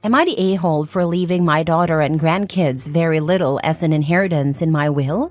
Am I the a-hole for leaving my daughter and grandkids very little as an inheritance in my will?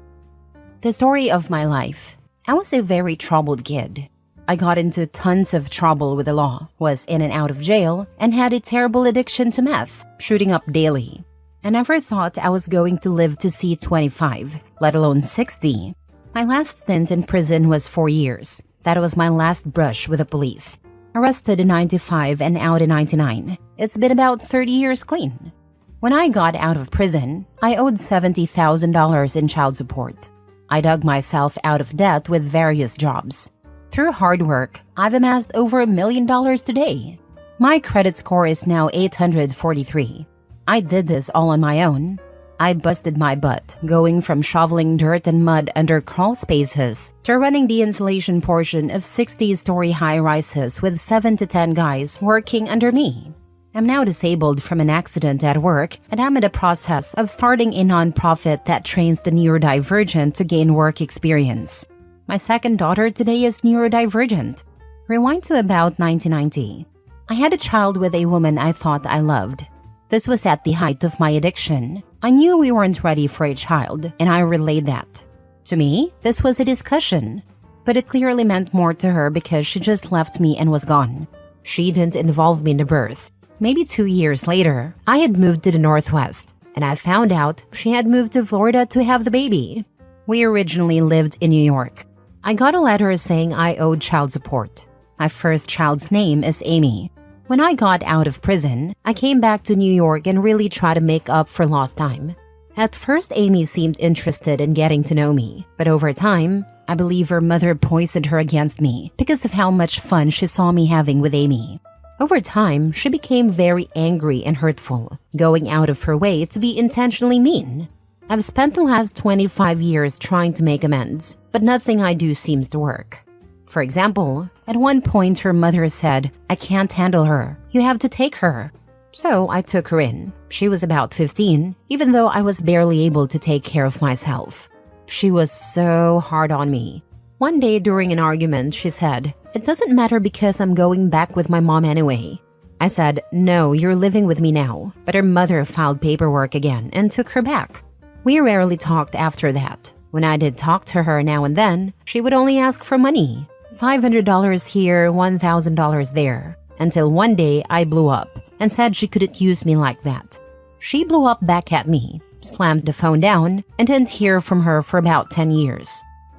The story of my life. I was a very troubled kid. I got into tons of trouble with the law, was in and out of jail, and had a terrible addiction to meth, shooting up daily. I never thought I was going to live to see 25, let alone 60. My last stint in prison was 4 years. That was my last brush with the police. Arrested in 95 and out in 99. It's been about 30 years clean. When I got out of prison, I owed $70,000 in child support. I dug myself out of debt with various jobs. Through hard work, I've amassed over $1 million today. My credit score is now 843. I did this all on my own. I busted my butt, going from shoveling dirt and mud under crawl spaces to running the insulation portion of 60-story high-rises with 7 to 10 guys working under me. I'm now disabled from an accident at work, and I'm in the process of starting a nonprofit that trains the neurodivergent to gain work experience. My second daughter today is neurodivergent. Rewind to about 1990. I had a child with a woman I thought I loved. This was at the height of my addiction. I knew we weren't ready for a child, and I relayed that. To me, this was a discussion, but it clearly meant more to her because she just left me and was gone. She didn't involve me in the birth. Maybe 2 years later, I had moved to the Northwest, and I found out she had moved to Florida to have the baby. We originally lived in New York. I got a letter saying I owed child support. My first child's name is Amy. When I got out of prison, I came back to New York and really tried to make up for lost time. At first, Amy seemed interested in getting to know me, but over time, I believe her mother poisoned her against me because of how much fun she saw me having with Amy. Over time, she became very angry and hurtful, going out of her way to be intentionally mean. I've spent the last 25 years trying to make amends, but nothing I do seems to work. For example, at one point her mother said, "I can't handle her. You have to take her." So I took her in. She was about 15, even though I was barely able to take care of myself. She was so hard on me. One day during an argument, she said, "It doesn't matter because I'm going back with my mom anyway." I said, "No, you're living with me now." But her mother filed paperwork again and took her back. We rarely talked after that. When I did talk to her now and then, she would only ask for money. $500 here, $1,000 there. Until one day I blew up and said she couldn't use me like that. She blew up back at me, slammed the phone down, and didn't hear from her for about 10 years.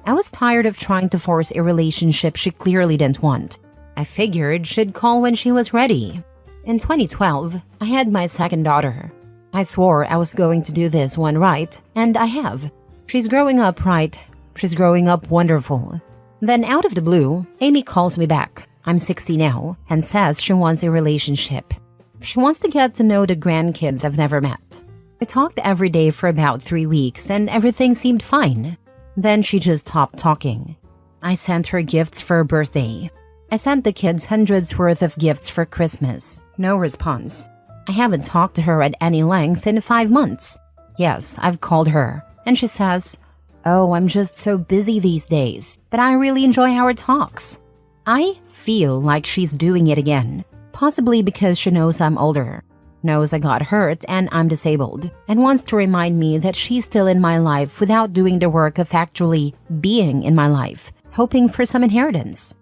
I was tired of trying to force a relationship she clearly didn't want. I figured she'd call when she was ready. In 2012, I had my second daughter. I swore I was going to do this one right, and I have. She's growing up right. She's growing up wonderful. Then out of the blue, Amy calls me back. I'm 60 now, and says she wants a relationship. She wants to get to know the grandkids I've never met. We talked every day for about 3 weeks, and everything seemed fine. Then she just stopped talking. I sent her gifts for her birthday. I sent the kids hundreds worth of gifts for Christmas. No response. I haven't talked to her at any length in 5 months. Yes, I've called her, and she says, "Oh, I'm just so busy these days, but I really enjoy our talks." I feel like she's doing it again, possibly because she knows I'm older, knows I got hurt and I'm disabled, and wants to remind me that she's still in my life without doing the work of actually being in my life, hoping for some inheritance.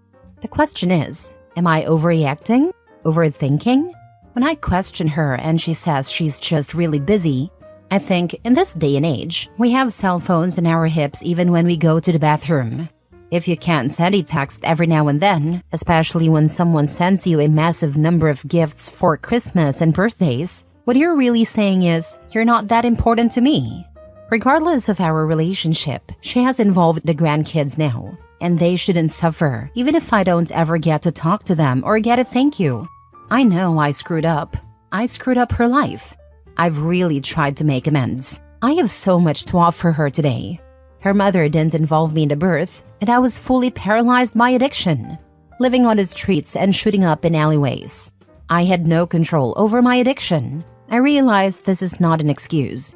The question is, am I overreacting? Overthinking? When I question her and she says she's just really busy, I think, in this day and age, we have cell phones in our hips even when we go to the bathroom. If you can't send a text every now and then, especially when someone sends you a massive number of gifts for Christmas and birthdays, what you're really saying is, you're not that important to me. Regardless of our relationship, she has involved the grandkids now, and they shouldn't suffer, even if I don't ever get to talk to them or get a thank you. I know I screwed up. I screwed up her life. I've really tried to make amends. I have so much to offer her today. Her mother didn't involve me in the birth, and I was fully paralyzed by addiction, living on the streets and shooting up in alleyways. I had no control over my addiction. I realized this is not an excuse.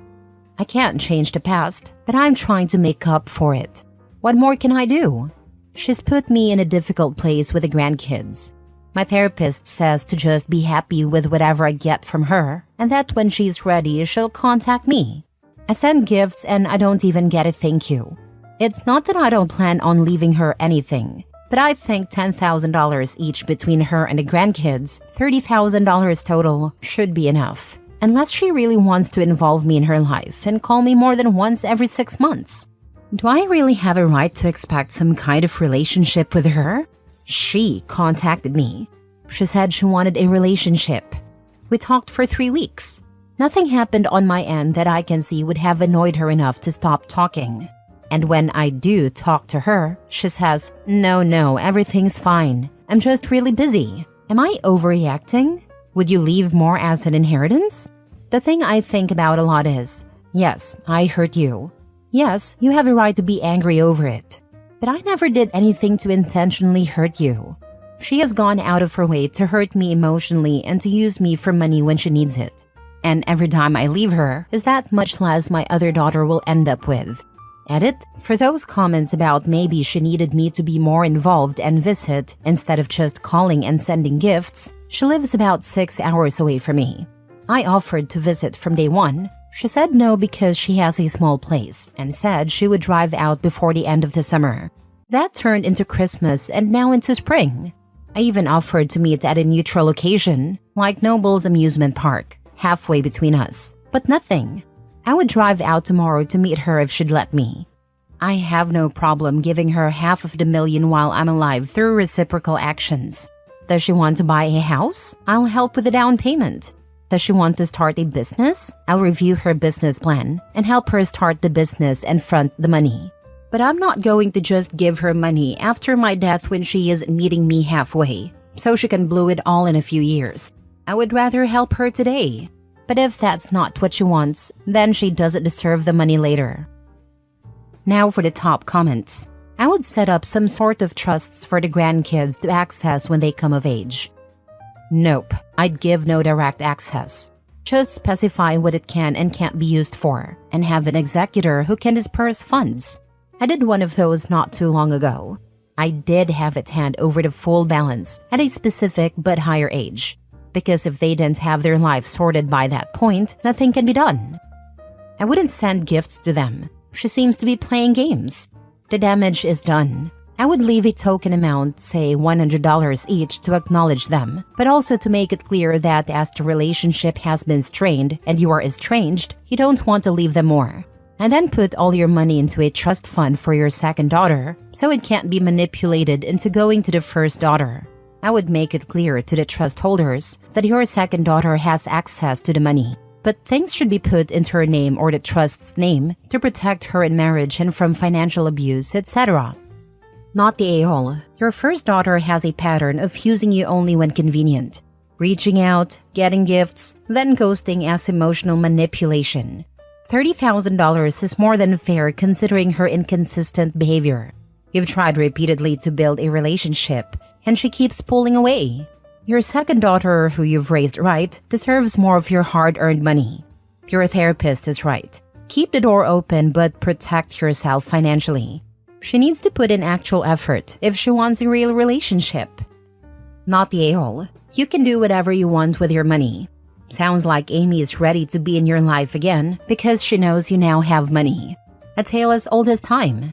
I can't change the past, but I'm trying to make up for it. What more can I do? She's put me in a difficult place with the grandkids. My therapist says to just be happy with whatever I get from her, and that when she's ready, she'll contact me. I send gifts and I don't even get a thank you. It's not that I don't plan on leaving her anything, but I think $10,000 each between her and the grandkids, $30,000 total, should be enough. Unless she really wants to involve me in her life and call me more than once every 6 months. Do I really have a right to expect some kind of relationship with her? She contacted me. She said she wanted a relationship. We talked for 3 weeks. Nothing happened on my end that I can see would have annoyed her enough to stop talking. And when I do talk to her, she says, No, everything's fine. I'm just really busy. Am I overreacting? Would you leave more as an inheritance? The thing I think about a lot is, yes, I hurt you. Yes, you have a right to be angry over it. But I never did anything to intentionally hurt you. She has gone out of her way to hurt me emotionally and to use me for money when she needs it. And every time I leave her is that much less my other daughter will end up with. Edit, for those comments about maybe she needed me to be more involved and visit instead of just calling and sending gifts, she lives about 6 hours away from me. I offered to visit from day one. She said no because she has a small place and said she would drive out before the end of the summer. That turned into Christmas and now into spring. I even offered to meet at a neutral location, like Noble's amusement park, halfway between us, but nothing. I would drive out tomorrow to meet her if she'd let me. I have no problem giving her half of the million while I'm alive through reciprocal actions. Does she want to buy a house? I'll help with the down payment. Does she want to start a business? I'll review her business plan and help her start the business and front the money. But I'm not going to just give her money after my death when she is meeting me halfway, so she can blow it all in a few years. I would rather help her today. But if that's not what she wants, then she doesn't deserve the money later. Now for the top comments. I would set up some sort of trusts for the grandkids to access when they come of age. Nope, I'd give no direct access. Just specify what it can and can't be used for, and have an executor who can disperse funds. I did one of those not too long ago. I did have it hand over the full balance at a specific but higher age, because if they didn't have their life sorted by that point, nothing can be done. I wouldn't send gifts to them. She seems to be playing games. The damage is done. I would leave a token amount, say $100 each, to acknowledge them, but also to make it clear that as the relationship has been strained and you are estranged, you don't want to leave them more. And then put all your money into a trust fund for your second daughter, so it can't be manipulated into going to the first daughter. I would make it clear to the trust holders that your second daughter has access to the money, but things should be put into her name or the trust's name to protect her in marriage and from financial abuse, etc. Not the a-hole. Your first daughter has a pattern of using you only when convenient, reaching out, getting gifts, then ghosting as emotional manipulation. $30,000 is more than fair considering her inconsistent behavior. You've tried repeatedly to build a relationship, and she keeps pulling away. Your second daughter, who you've raised right, deserves more of your hard-earned money. Your therapist is right. Keep the door open but protect yourself financially. She needs to put in actual effort if she wants a real relationship. Not the a-hole. You can do whatever you want with your money. Sounds like Amy is ready to be in your life again because she knows you now have money. A tale as old as time.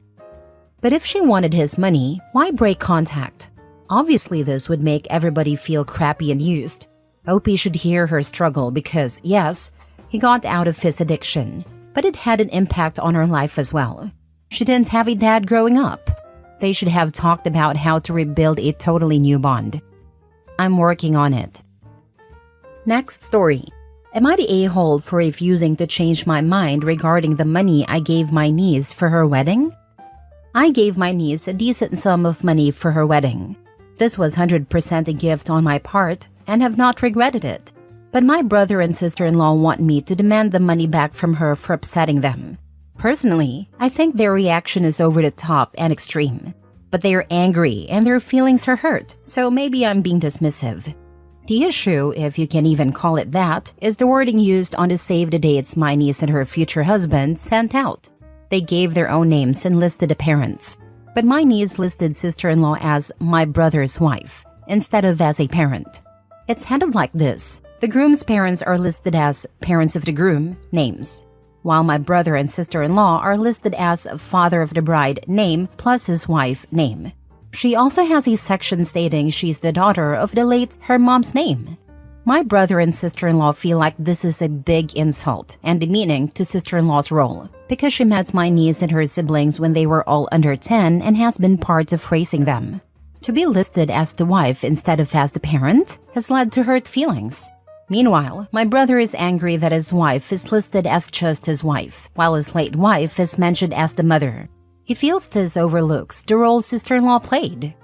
But if she wanted his money, why break contact? Obviously this would make everybody feel crappy and used. Opie should hear her struggle because, yes, he got out of his addiction, but it had an impact on her life as well. She didn't have a dad growing up. They should have talked about how to rebuild a totally new bond. I'm working on it. Next story. Am I the a-hole for refusing to change my mind regarding the money I gave my niece for her wedding? I gave my niece a decent sum of money for her wedding. This was 100% a gift on my part and have not regretted it. But my brother and sister-in-law want me to demand the money back from her for upsetting them. Personally, I think their reaction is over the top and extreme. But they are angry and their feelings are hurt, so maybe I'm being dismissive. The issue, if you can even call it that, is the wording used on the save the dates my niece and her future husband sent out. They gave their own names and listed the parents. But my niece listed sister-in-law as my brother's wife, instead of as a parent. It's handled like this. The groom's parents are listed as parents of the groom, names, while my brother and sister-in-law are listed as father of the bride, name, plus his wife, name. She also has a section stating she's the daughter of the late her mom's name. My brother and sister-in-law feel like this is a big insult and demeaning to sister-in-law's role because she met my niece and her siblings when they were all under 10 and has been part of raising them. To be listed as the wife instead of as the parent has led to hurt feelings. Meanwhile, my brother is angry that his wife is listed as just his wife, while his late wife is mentioned as the mother. He feels this overlooks the role sister-in-law played.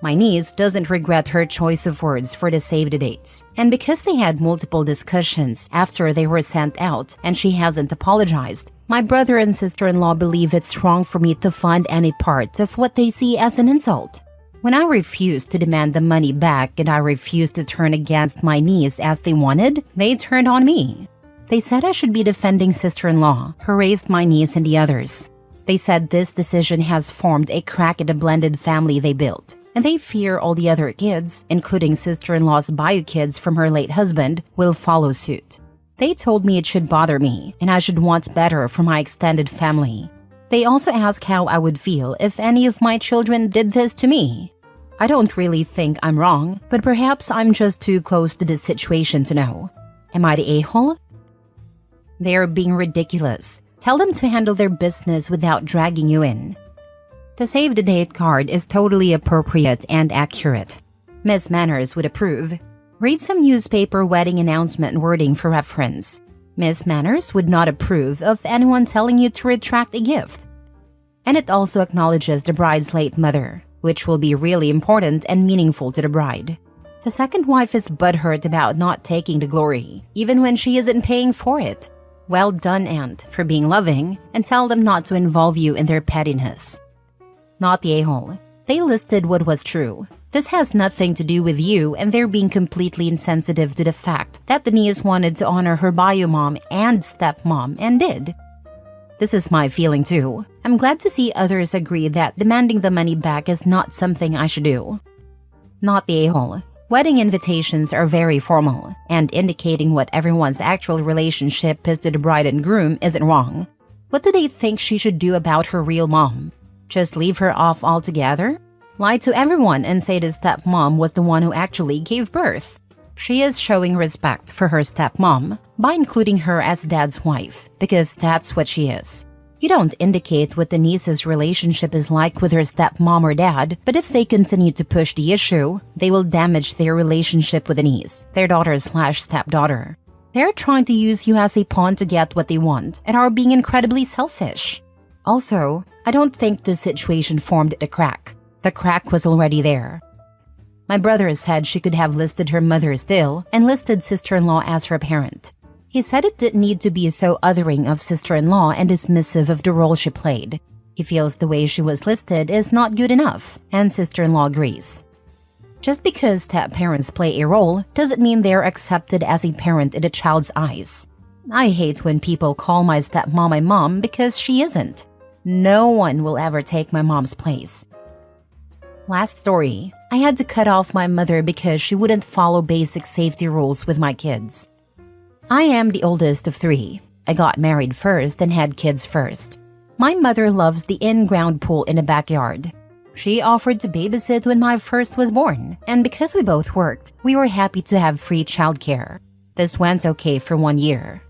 My niece doesn't regret her choice of words for the save the dates, and because they had multiple discussions after they were sent out and she hasn't apologized, my brother and sister-in-law believe it's wrong for me to fund any part of what they see as an insult. When I refused to demand the money back and I refused to turn against my niece as they wanted, they turned on me. They said I should be defending sister-in-law, who raised my niece and the others. They said this decision has formed a crack in the blended family they built, and they fear all the other kids, including sister-in-law's bio kids from her late husband, will follow suit. They told me it should bother me and I should want better for my extended family. They also asked how I would feel if any of my children did this to me. I don't really think I'm wrong, but perhaps I'm just too close to this situation to know. Am I the a-hole? They're being ridiculous. Tell them to handle their business without dragging you in. The save the date card is totally appropriate and accurate. Miss Manners would approve. Read some newspaper wedding announcement wording for reference. Miss Manners would not approve of anyone telling you to retract a gift. And it also acknowledges the bride's late mother, which will be really important and meaningful to the bride. The second wife is butthurt about not taking the glory, even when she isn't paying for it. Well done, Aunt, for being loving, and tell them not to involve you in their pettiness. Not the a-hole. They listed what was true. This has nothing to do with you, and they're being completely insensitive to the fact that the niece wanted to honor her bio mom and stepmom and did. This is my feeling too. I'm glad to see others agree that demanding the money back is not something I should do. Not the a-hole. Wedding invitations are very formal, and indicating what everyone's actual relationship is to the bride and groom isn't wrong. What do they think she should do about her real mom? Just leave her off altogether? Lie to everyone and say the stepmom was the one who actually gave birth. She is showing respect for her stepmom by including her as dad's wife, because that's what she is. You don't indicate what the niece's relationship is like with her stepmom or dad, but if they continue to push the issue, they will damage their relationship with the niece, their daughter/stepdaughter. They're trying to use you as a pawn to get what they want and are being incredibly selfish. Also, I don't think this situation formed the crack. The crack was already there. My brother said she could have listed her mother still and listed sister-in-law as her parent. He said it didn't need to be so othering of sister-in-law and dismissive of the role she played. He feels the way she was listed is not good enough, and sister-in-law agrees. Just because step-parents play a role doesn't mean they're accepted as a parent in a child's eyes. I hate when people call my stepmom my mom because she isn't. No one will ever take my mom's place. Last story. I had to cut off my mother because she wouldn't follow basic safety rules with my kids. I am the oldest of 3. I got married first and had kids first. My mother loves the in-ground pool in the backyard. She offered to babysit when my first was born, and because we both worked, we were happy to have free childcare. This went okay for 1 year.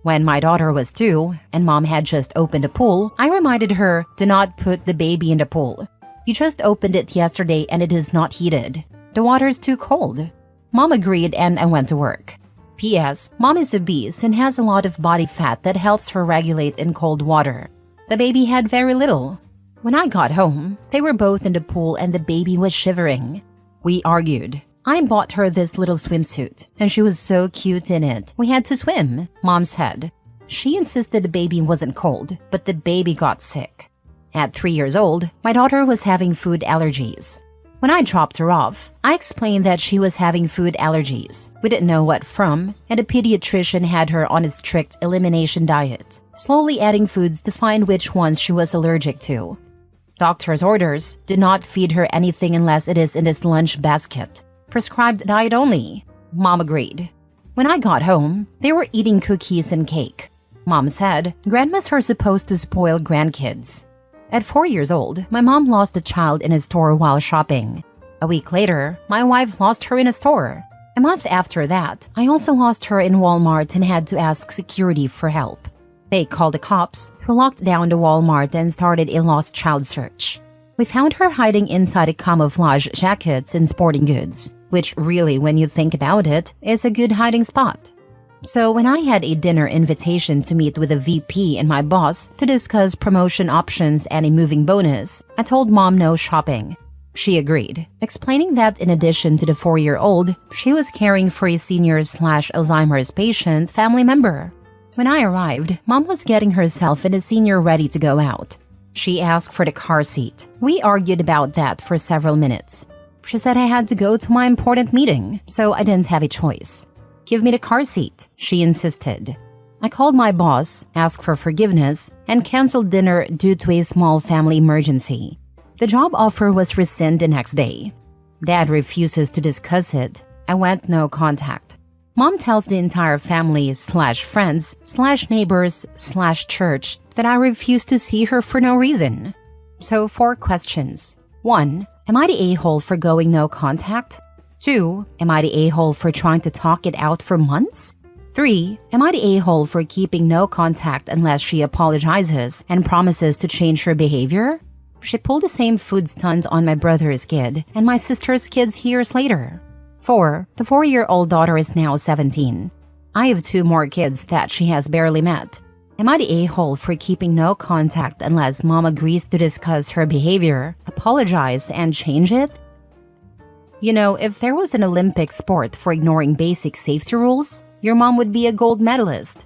When my daughter was 2 and mom had just opened the pool, I reminded her to not put the baby in the pool. You just opened it yesterday and it is not heated. The water's too cold. Mom agreed and I went to work. P.S. Mom is obese and has a lot of body fat that helps her regulate in cold water. The baby had very little. When I got home, they were both in the pool and the baby was shivering. We argued. I bought her this little swimsuit, and she was so cute in it. We had to swim, Mom said. She insisted the baby wasn't cold, but the baby got sick. At 3 years old, my daughter was having food allergies. When I dropped her off, I explained that she was having food allergies. We didn't know what from, and a pediatrician had her on a strict elimination diet, slowly adding foods to find which ones she was allergic to. Doctor's orders: do not feed her anything unless it is in this lunch basket. Prescribed diet only. Mom agreed. When I got home, they were eating cookies and cake. Mom said grandmas are supposed to spoil grandkids. At 4 years old, my mom lost a child in a store while shopping. A week later, my wife lost her in a store. A month after that, I also lost her in Walmart and had to ask security for help. They called the cops, who locked down the Walmart and started a lost child search. We found her hiding inside a camouflage jackets and sporting goods, which really, when you think about it, is a good hiding spot. So when I had a dinner invitation to meet with a VP and my boss to discuss promotion options and a moving bonus, I told Mom no shopping. She agreed, explaining that in addition to the 4-year-old, she was caring for a senior/Alzheimer's patient family member. When I arrived, Mom was getting herself and a senior ready to go out. She asked for the car seat. We argued about that for several minutes. She said I had to go to my important meeting, so I didn't have a choice. Give me the car seat, she insisted. I called my boss, asked for forgiveness, and canceled dinner due to a small family emergency. The job offer was rescinded the next day. Dad refuses to discuss it. I went no contact. Mom tells the entire family/friends/neighbors/church that I refuse to see her for no reason. So 4 questions. 1. Am I the a-hole for going no contact? 2. Am I the a-hole for trying to talk it out for months? 3. Am I the a-hole for keeping no contact unless she apologizes and promises to change her behavior? She pulled the same food stunt on my brother's kid and my sister's kids years later. 4. The 4-year-old daughter is now 17. I have 2 more kids that she has barely met. Am I the a-hole for keeping no contact unless Mom agrees to discuss her behavior, apologize, and change it? You know, if there was an Olympic sport for ignoring basic safety rules, your mom would be a gold medalist.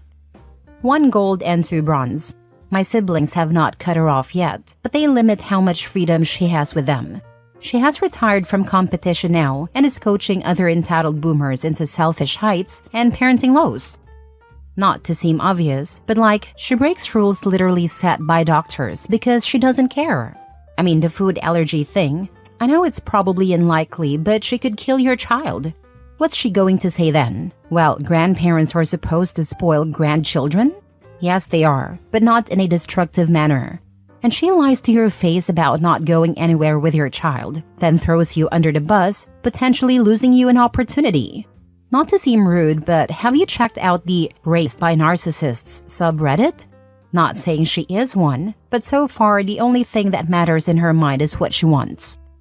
1 gold and 2 bronze. My siblings have not cut her off yet, but they limit how much freedom she has with them. She has retired from competition now and is coaching other entitled boomers into selfish heights and parenting lows. Not to seem obvious, but like, she breaks rules literally set by doctors because she doesn't care. I mean, the food allergy thing, I know it's probably unlikely, but she could kill your child. What's she going to say then? Well, grandparents are supposed to spoil grandchildren? Yes, they are, but not in a destructive manner. And she lies to your face about not going anywhere with your child, then throws you under the bus, potentially losing you an opportunity. Not to seem rude, but have you checked out the Raised by Narcissists subreddit? Not saying she is one, but so far the only thing that matters in her mind is what she wants.